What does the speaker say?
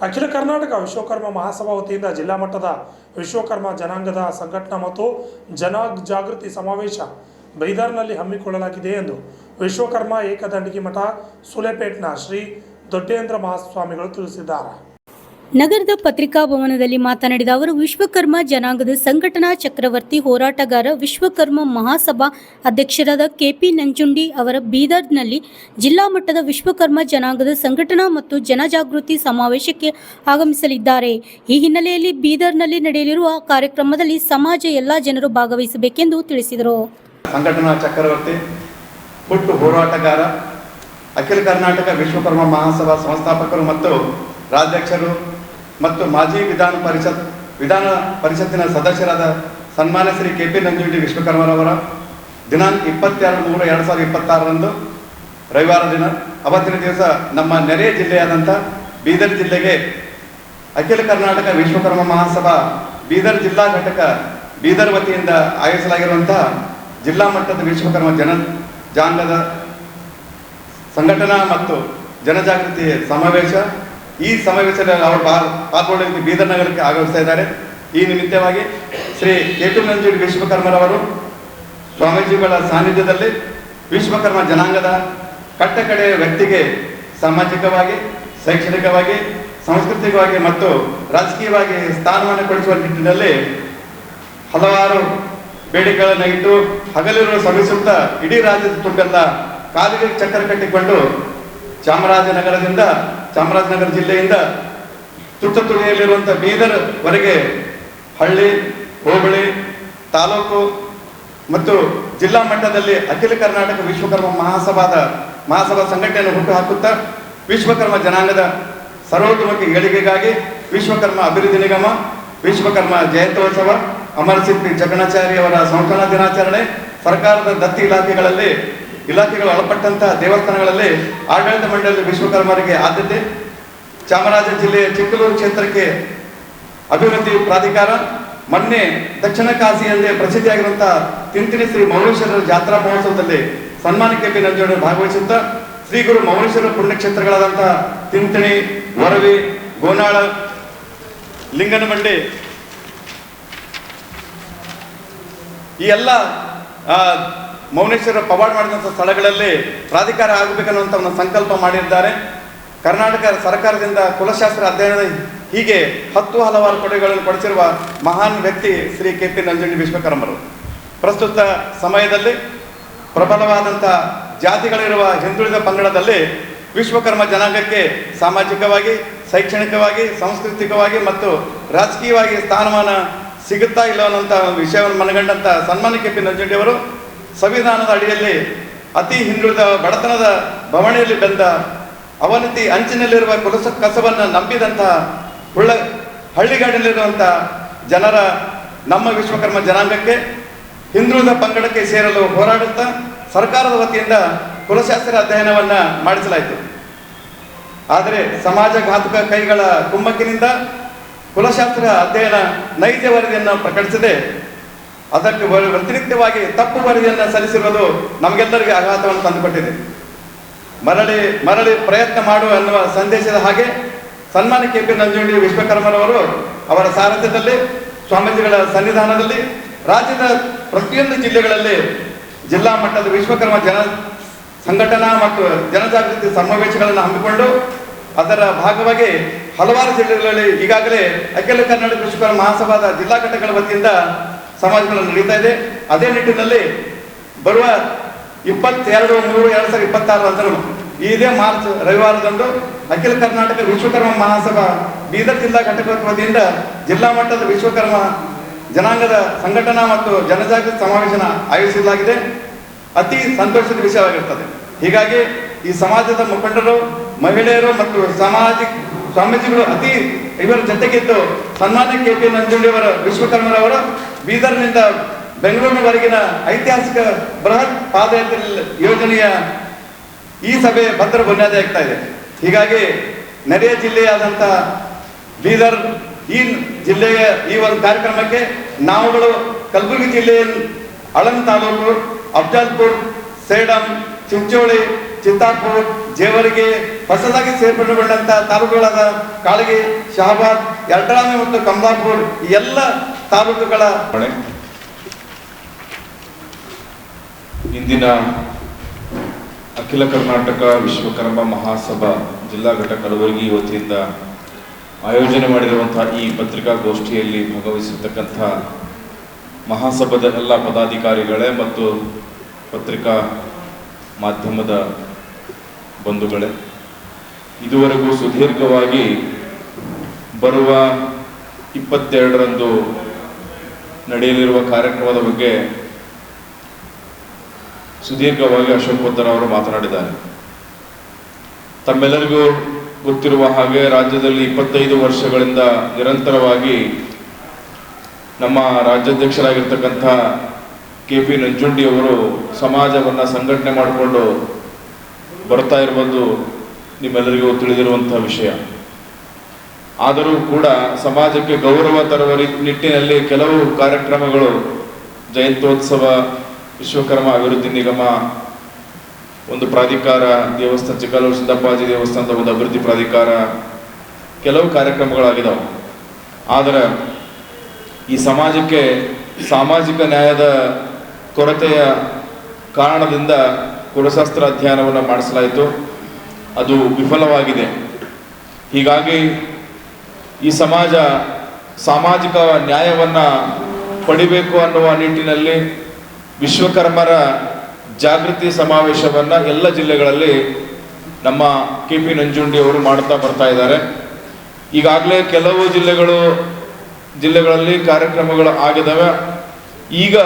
ಅಖಿಲ ಕರ್ನಾಟಕ ವಿಶ್ವಕರ್ಮ ಮಹಾಸಭಾ ವತಿಯಿಂದ ಜಿಲ್ಲಾ ಮಟ್ಟದ ವಿಶ್ವಕರ್ಮ ಜನಾಂಗದ ಸಂಘಟನಾ ಮತ್ತು ಜನಜಾಗೃತಿ ಸಮಾವೇಶ ಬೈದಾರ್ನಲ್ಲಿ ಹಮ್ಮಿಕೊಳ್ಳಲಾಗಿದೆ ಎಂದು ವಿಶ್ವಕರ್ಮ ಏಕದಂಡಿಗೆ ಮಠ ಸುಲೇಪೇಟ್ನ ಶ್ರೀ ದೊಡ್ಡೇಂದ್ರ ಮಹಾಸ್ವಾಮಿಗಳು ತಿಳಿಸಿದ್ದಾರೆ. ನಗರದ ಪತ್ರಿಕಾ ಭವನದಲ್ಲಿ ಮಾತನಾಡಿದ ಅವರು, ವಿಶ್ವಕರ್ಮ ಜನಾಂಗದ ಸಂಘಟನಾ ಚಕ್ರವರ್ತಿ ಹೋರಾಟಗಾರ ವಿಶ್ವಕರ್ಮ ಮಹಾಸಭಾ ಅಧ್ಯಕ್ಷರಾದ ಕೆಪಿ ನಂಜುಂಡಿ ಅವರ ಬೀದರ್ನಲ್ಲಿ ಜಿಲ್ಲಾ ಮಟ್ಟದ ವಿಶ್ವಕರ್ಮ ಜನಾಂಗದ ಸಂಘಟನಾ ಮತ್ತು ಜನಜಾಗೃತಿ ಸಮಾವೇಶಕ್ಕೆ ಆಗಮಿಸಲಿದ್ದಾರೆ. ಈ ಹಿನ್ನೆಲೆಯಲ್ಲಿ ಬೀದರ್ನಲ್ಲಿ ನಡೆಯಲಿರುವ ಕಾರ್ಯಕ್ರಮದಲ್ಲಿ ಸಮಾಜ ಎಲ್ಲ ಜನರು ಭಾಗವಹಿಸಬೇಕೆಂದು ತಿಳಿಸಿದರು. ಸಂಘಟನಾ ಚಕ್ರವರ್ತಿ, ಹುಟ್ಟು ಹೋರಾಟಗಾರ, ಅಖಿಲ ಕರ್ನಾಟಕ ವಿಶ್ವಕರ್ಮ ಮಹಾಸಭಾ ಸಂಸ್ಥಾಪಕರು ಮತ್ತು ರಾಜ್ಯಾಧ್ಯಕ್ಷರು ಮತ್ತು ಮಾಜಿ ವಿಧಾನ ಪರಿಷತ್ತಿನ ಸದಸ್ಯರಾದ ಸನ್ಮಾನ್ಯ ಶ್ರೀ ಕೆಪಿ ನಂಜುಂಡಿ ವಿಶ್ವಕರ್ಮರವರ ದಿನಾಂಕ 22/3/2026 ರವಿವಾರ ದಿನ, ಅವತ್ತಿನ ದಿವಸ ನಮ್ಮ ನೆರೆಯ ಜಿಲ್ಲೆಯಾದಂಥ ಬೀದರ್ ಜಿಲ್ಲೆಗೆ ಅಖಿಲ ಕರ್ನಾಟಕ ವಿಶ್ವಕರ್ಮ ಮಹಾಸಭಾ ಬೀದರ್ ಜಿಲ್ಲಾ ಘಟಕ ಬೀದರ್ ವತಿಯಿಂದ ಆಯೋಜಿಸಲಾಗಿರುವಂತಹ ಜಿಲ್ಲಾ ಮಟ್ಟದ ವಿಶ್ವಕರ್ಮ ಜನಾಂಗದ ಸಂಘಟನಾ ಮತ್ತು ಜನಜಾಗೃತಿ ಸಮಾವೇಶ. ಈ ಸಮಾವೇಶದಲ್ಲಿ ಅವರು ಪಾಲ್ಗೊಳ್ಳಲಿಕ್ಕೆ ಬೀದರ್ ನಗರಕ್ಕೆ ಆಗಮಿಸ್ತಾ ಇದ್ದಾರೆ. ಈ ನಿಮಿತ್ತವಾಗಿ ಶ್ರೀ ಕೆಪಿ ನಂಜುಂಡಿ ವಿಶ್ವಕರ್ಮರವರು ಸ್ವಾಮೀಜಿಗಳ ಸಾನ್ನಿಧ್ಯದಲ್ಲಿ ವಿಶ್ವಕರ್ಮ ಜನಾಂಗದ ಕಟ್ಟಕಡೆಯ ವ್ಯಕ್ತಿಗೆ ಸಾಮಾಜಿಕವಾಗಿ, ಶೈಕ್ಷಣಿಕವಾಗಿ, ಸಾಂಸ್ಕೃತಿಕವಾಗಿ ಮತ್ತು ರಾಜಕೀಯವಾಗಿ ಸ್ಥಾನಮಾನ ಕೊಡಿಸುವ ನಿಟ್ಟಿನಲ್ಲಿ ಹಲವಾರು ಬೇಡಿಕೆಗಳನ್ನು ಇಟ್ಟು ಹಗಲಿರುವ ಶ್ರಮಿಸುತ್ತಾ ಇಡೀ ರಾಜ್ಯದ ತುಂಬೆಲ್ಲ ಕಾಲಿಗೆ ಚಕ್ರ ಕಟ್ಟಿಕೊಂಡು ಚಾಮರಾಜನಗರ ಜಿಲ್ಲೆಯಿಂದ ತುಳಿಯಲ್ಲಿರುವಂಥ ಬೀದರ್ ವರೆಗೆ ಹಳ್ಳಿ, ಹೋಬಳಿ, ತಾಲೂಕು ಮತ್ತು ಜಿಲ್ಲಾ ಮಟ್ಟದಲ್ಲಿ ಅಖಿಲ ಕರ್ನಾಟಕ ವಿಶ್ವಕರ್ಮ ಮಹಾಸಭಾ ಸಂಘಟನೆಯನ್ನು ಹುಟ್ಟುಹಾಕುತ್ತಾ ವಿಶ್ವಕರ್ಮ ಜನಾಂಗದ ಸರ್ವತೋಮುಖ ಏಳಿಗೆಗಾಗಿ ವಿಶ್ವಕರ್ಮ ಅಭಿವೃದ್ಧಿ ನಿಗಮ, ವಿಶ್ವಕರ್ಮ ಜಯಂತ್ಯೋತ್ಸವ, ಅಮರಸಿದ್ಧಿ ಜಗಣಾಚಾರಿ ಅವರ ಸಂಸ್ಥಾನ ದಿನಾಚರಣೆ, ಸರ್ಕಾರದ ದತ್ತಿ ಇಲಾಖೆಗಳು ಒಳಪಟ್ಟಂತಹ ದೇವಸ್ಥಾನಗಳಲ್ಲಿ ಆಡಳಿತ ಮಂಡಳಿ ವಿಶ್ವಕರ್ಮರಿಗೆ ಆದ್ಯತೆ, ಚಾಮರಾಜ ಜಿಲ್ಲೆಯ ಚಿಕ್ಕಲೂರು ಕ್ಷೇತ್ರಕ್ಕೆ ಅಭಿವೃದ್ಧಿ ಪ್ರಾಧಿಕಾರ, ಮೊನ್ನೆ ದಕ್ಷಿಣ ಕಾಶಿ ಎಂದೇ ಪ್ರಸಿದ್ಧಿಯಾಗಿರುವಂತಹ ತಿಂತಿಣಿ ಶ್ರೀ ಮೌನೇಶ್ವರರ ಜಾತ್ರಾ ಮಹೋತ್ಸವದಲ್ಲಿ ಸನ್ಮಾನ್ಯ ಕೆಪಿ ನಂಜುಂಡಿ ಭಾಗವಹಿಸುತ್ತಾ ಶ್ರೀ ಗುರು ಮೌನೇಶ್ವರ ಪುಣ್ಯಕ್ಷೇತ್ರಗಳಾದಂತಹ ತಿಂತಿಣಿ, ವರವಿ, ಗೋನಾಳ, ಲಿಂಗನಮಂಡಿ ಈ ಎಲ್ಲ ಮೌನೇಶ್ವರ ಪವಾಡ ಮಾಡಿದಂಥ ಸ್ಥಳಗಳಲ್ಲಿ ಪ್ರಾಧಿಕಾರ ಆಗಬೇಕನ್ನುವಂಥ ಒಂದು ಸಂಕಲ್ಪ ಮಾಡಿದ್ದಾರೆ. ಕರ್ನಾಟಕ ಸರ್ಕಾರದಿಂದ ಕುಲಶಾಸ್ತ್ರ ಅಧ್ಯಯನದ ಹೀಗೆ ಹಲವಾರು ಕೊಡುಗೆಗಳನ್ನು ಕೊಡಿಸಿರುವ ಮಹಾನ್ ವ್ಯಕ್ತಿ ಶ್ರೀ ಕೆಪಿ ನಂಜುಂಡಿ ವಿಶ್ವಕರ್ಮರು. ಪ್ರಸ್ತುತ ಸಮಯದಲ್ಲಿ ಪ್ರಬಲವಾದಂಥ ಜಾತಿಗಳಿರುವ ಹಿಂದುಳಿದ ಪಂಗಡದಲ್ಲಿ ವಿಶ್ವಕರ್ಮ ಜನಾಂಗಕ್ಕೆ ಸಾಮಾಜಿಕವಾಗಿ, ಶೈಕ್ಷಣಿಕವಾಗಿ, ಸಾಂಸ್ಕೃತಿಕವಾಗಿ ಮತ್ತು ರಾಜಕೀಯವಾಗಿ ಸ್ಥಾನಮಾನ ಸಿಗುತ್ತಾ ಇಲ್ಲ ಅನ್ನೋಂಥ ವಿಷಯವನ್ನು ಮನಗಂಡಂಥ ಸನ್ಮಾನ್ಯ ಕೆಪಿ ನಂಜುಂಡಿ ಅವರು ಸಂವಿಧಾನದ ಅಡಿಯಲ್ಲಿ ಅತಿ ಹಿಂದುಳಿದ ಬಡತನದ ಬವಣೆಯಲ್ಲಿ ಬೆಂದ ಅವನತಿ ಅಂಚಿನಲ್ಲಿರುವ ಕಸವನ್ನು ನಂಬಿದಂತಹ ಹಳ್ಳಿಗಾಡಿನಲ್ಲಿರುವಂಥ ಜನರ ನಮ್ಮ ವಿಶ್ವಕರ್ಮ ಜನಾಂಗಕ್ಕೆ ಹಿಂದುಳಿದ ಪಂಗಡಕ್ಕೆ ಸೇರಲು ಹೋರಾಡುತ್ತಾ ಸರ್ಕಾರದ ವತಿಯಿಂದ ಕುಲಶಾಸ್ತ್ರ ಅಧ್ಯಯನವನ್ನು ಮಾಡಿಸಲಾಯಿತು. ಆದರೆ ಸಮಾಜಘಾತುಕ ಕೈಗಳ ಕುಮ್ಮಕ್ಕಿನಿಂದ ಕುಲಶಾಸ್ತ್ರ ಅಧ್ಯಯನ ನೈಜ ವರದಿಯನ್ನು ಪ್ರಕಟಿಸದೆ ಅದಕ್ಕೆ ವ್ಯತಿರಿಕ್ತವಾಗಿ ತಪ್ಪು ವರದಿಯನ್ನು ಸಲ್ಲಿಸಿರುವುದು ನಮಗೆಲ್ಲರಿಗೆ ಆಘಾತವನ್ನು ತಂದುಕೊಟ್ಟಿದೆ. ಮರಳಿ ಪ್ರಯತ್ನ ಮಾಡು ಎನ್ನುವ ಸಂದೇಶದ ಹಾಗೆ ಸನ್ಮಾನ್ಯ ಕೆಪಿ ನಂಜುಂಡಿ ವಿಶ್ವಕರ್ಮರವರು ಅವರ ಸಾರಥ್ಯದಲ್ಲಿ ಸ್ವಾಮೀಜಿಗಳ ಸನ್ನಿಧಾನದಲ್ಲಿ ರಾಜ್ಯದ ಪ್ರತಿಯೊಂದು ಜಿಲ್ಲೆಗಳಲ್ಲಿ ಜಿಲ್ಲಾ ಮಟ್ಟದ ವಿಶ್ವಕರ್ಮ ಸಂಘಟನಾ ಮತ್ತು ಜನಜಾಗೃತಿ ಸಮಾವೇಶಗಳನ್ನು ಹಮ್ಮಿಕೊಂಡು ಅದರ ಭಾಗವಾಗಿ ಹಲವಾರು ಜಿಲ್ಲೆಗಳಲ್ಲಿ ಈಗಾಗಲೇ ಅಖಿಲ ಕರ್ನಾಟಕ ವಿಶ್ವಕರ್ಮ ಮಹಾಸಭಾದ ಜಿಲ್ಲಾ ಘಟಕಗಳ ವತಿಯಿಂದ ಸಮಾವೇಶಗಳು ನಡೀತಾ ಇದೆ. ಅದೇ ನಿಟ್ಟಿನಲ್ಲಿ ಬರುವ 22/3/2026 ಅಂದರು ಇದೇ ಮಾರ್ಚ್ ರವಿವಾರದಂದು ಅಖಿಲ ಕರ್ನಾಟಕ ವಿಶ್ವಕರ್ಮ ಮಹಾಸಭಾ ಬೀದರ್ ಜಿಲ್ಲಾ ಘಟಕ ವತಿಯಿಂದ ಜಿಲ್ಲಾ ಮಟ್ಟದ ವಿಶ್ವಕರ್ಮ ಜನಾಂಗದ ಸಂಘಟನಾ ಮತ್ತು ಜನಜಾಗೃತಿ ಸಮಾವೇಶನ ಆಯೋಜಿಸಲಾಗಿದೆ. ಅತಿ ಸಂತೋಷದ ವಿಷಯವಾಗಿರುತ್ತದೆ. ಹೀಗಾಗಿ ಈ ಸಮಾಜದ ಮುಖಂಡರು, ಮಹಿಳೆಯರು ಮತ್ತು ಸ್ವಾಮೀಜಿಗಳು ಇವರ ಜೊತೆಗಿದ್ದು ಸನ್ಮಾನ್ಯ ಕೆಪಿ ನಂಜುಂಡಿಯವರ ವಿಶ್ವಕರ್ಮರವರು ಬೀದರ್ನಿಂದ ಬೆಂಗಳೂರಿನವರೆಗಿನ ಐತಿಹಾಸಿಕ ಬೃಹತ್ ಪಾದಯಾತ್ರೆ ಯೋಜನೆಯ ಈ ಸಭೆ ಭದ್ರ ಬುನಾದಿ ಆಗ್ತಾ ಇದೆ. ಹೀಗಾಗಿ ನೆರೆಯ ಜಿಲ್ಲೆಯಾದಂಥ ಬೀದರ್ ಈ ಜಿಲ್ಲೆಯ ಈ ಒಂದು ಕಾರ್ಯಕ್ರಮಕ್ಕೆ ನಾವುಗಳು ಕಲಬುರಗಿ ಜಿಲ್ಲೆಯ ಆಳಂದ ತಾಲೂಕು, ಅಫಜಲ್ಪುರ್, ಸೇಡಂ, ಚಿಂಚೋಳಿ, ಚಿತ್ತಾಪುರ್, ಜೇವರ್ಗಿ, ಹೊಸದಾಗಿ ಸೇರ್ಪಡೆಗೊಂಡಂತ ತಾಲೂಕುಗಳಾದ ಕಾಳಗಿ, ಶಹಾಬಾದ್, ಯಲ್ಟಾಮಿ ಮತ್ತು ಕಮಲಾಪುರ ಈ ಎಲ್ಲ ತಾಲೂಕುಗಳ ಇಂದಿನ ಅಖಿಲ ಕರ್ನಾಟಕ ವಿಶ್ವಕರ್ಮ ಮಹಾಸಭಾ ಜಿಲ್ಲಾ ಘಟಕ ಕಲಬುರಗಿ ವತಿಯಿಂದ ಆಯೋಜನೆ ಮಾಡಿರುವಂತಹ ಈ ಪತ್ರಿಕಾಗೋಷ್ಠಿಯಲ್ಲಿ ಭಾಗವಹಿಸಿರ್ತಕ್ಕಂಥ ಮಹಾಸಭಾದ ಎಲ್ಲ ಪದಾಧಿಕಾರಿಗಳೇ ಮತ್ತು ಪತ್ರಿಕಾ ಮಾಧ್ಯಮದ ಬಂಧುಗಳೇ, ಇದುವರೆಗೂ ಸುದೀರ್ಘವಾಗಿ ಬರುವ 22ರಂದು ನಡೆಯಲಿರುವ ಕಾರ್ಯಕ್ರಮದ ಬಗ್ಗೆ ಸುದೀರ್ಘವಾಗಿ ಅಶೋಕ್ ಪತ್ತರ್ ಅವರು ಮಾತನಾಡಿದ್ದಾರೆ. ತಮ್ಮೆಲ್ಲರಿಗೂ ಗೊತ್ತಿರುವ ಹಾಗೆ ರಾಜ್ಯದಲ್ಲಿ 25 ವರ್ಷಗಳಿಂದ ನಿರಂತರವಾಗಿ ನಮ್ಮ ರಾಜ್ಯಾಧ್ಯಕ್ಷರಾಗಿರ್ತಕ್ಕಂಥ KP ನಂಜುಂಡಿ ಅವರು ಸಮಾಜವನ್ನು ಸಂಘಟನೆ ಮಾಡಿಕೊಂಡು ಬರ್ತಾ ಇರುವುದು ನಿಮ್ಮೆಲ್ಲರಿಗೂ ತಿಳಿದಿರುವಂತಹ ವಿಷಯ. ಆದರೂ ಕೂಡ ಸಮಾಜಕ್ಕೆ ಗೌರವ ತರುವ ನಿಟ್ಟಿನಲ್ಲಿ ಕೆಲವು ಕಾರ್ಯಕ್ರಮಗಳು, ಜಯಂತ್ಯೋತ್ಸವ, ವಿಶ್ವಕರ್ಮ ಅಭಿವೃದ್ಧಿ ನಿಗಮ, ಒಂದು ಪ್ರಾಧಿಕಾರ, ದೇವಸ್ಥಾನ ಚಿಕ್ಕಲೂರು ಸಿದ್ದಪ್ಪಾಜಿ ದೇವಸ್ಥಾನದ ಒಂದು ಅಭಿವೃದ್ಧಿ ಪ್ರಾಧಿಕಾರ, ಕೆಲವು ಕಾರ್ಯಕ್ರಮಗಳಾಗಿದ್ದಾವೆ. ಆದರೆ ಈ ಸಮಾಜಕ್ಕೆ ಸಾಮಾಜಿಕ ನ್ಯಾಯದ ಕೊರತೆಯ ಕಾರಣದಿಂದ ಕುಲಶಾಸ್ತ್ರ ಅಧ್ಯಯನವನ್ನು ಮಾಡಿಸಲಾಯಿತು. ಅದು ವಿಫಲವಾಗಿದೆ. ಹೀಗಾಗಿ ಈ ಸಮಾಜ ಸಾಮಾಜಿಕ ನ್ಯಾಯವನ್ನು ಪಡಿಬೇಕು ಅನ್ನುವ ನಿಟ್ಟಿನಲ್ಲಿ ವಿಶ್ವಕರ್ಮರ ಜಾಗೃತಿ ಸಮಾವೇಶವನ್ನು ಎಲ್ಲ ಜಿಲ್ಲೆಗಳಲ್ಲಿ ನಮ್ಮ KP ನಂಜುಂಡಿ ಅವರು ಮಾಡ್ತಾ ಬರ್ತಾ ಇದ್ದಾರೆ. ಈಗಾಗಲೇ ಕೆಲವು ಜಿಲ್ಲೆಗಳಲ್ಲಿ ಕಾರ್ಯಕ್ರಮಗಳು ಆಗಿದ್ದಾವೆ. ಈಗ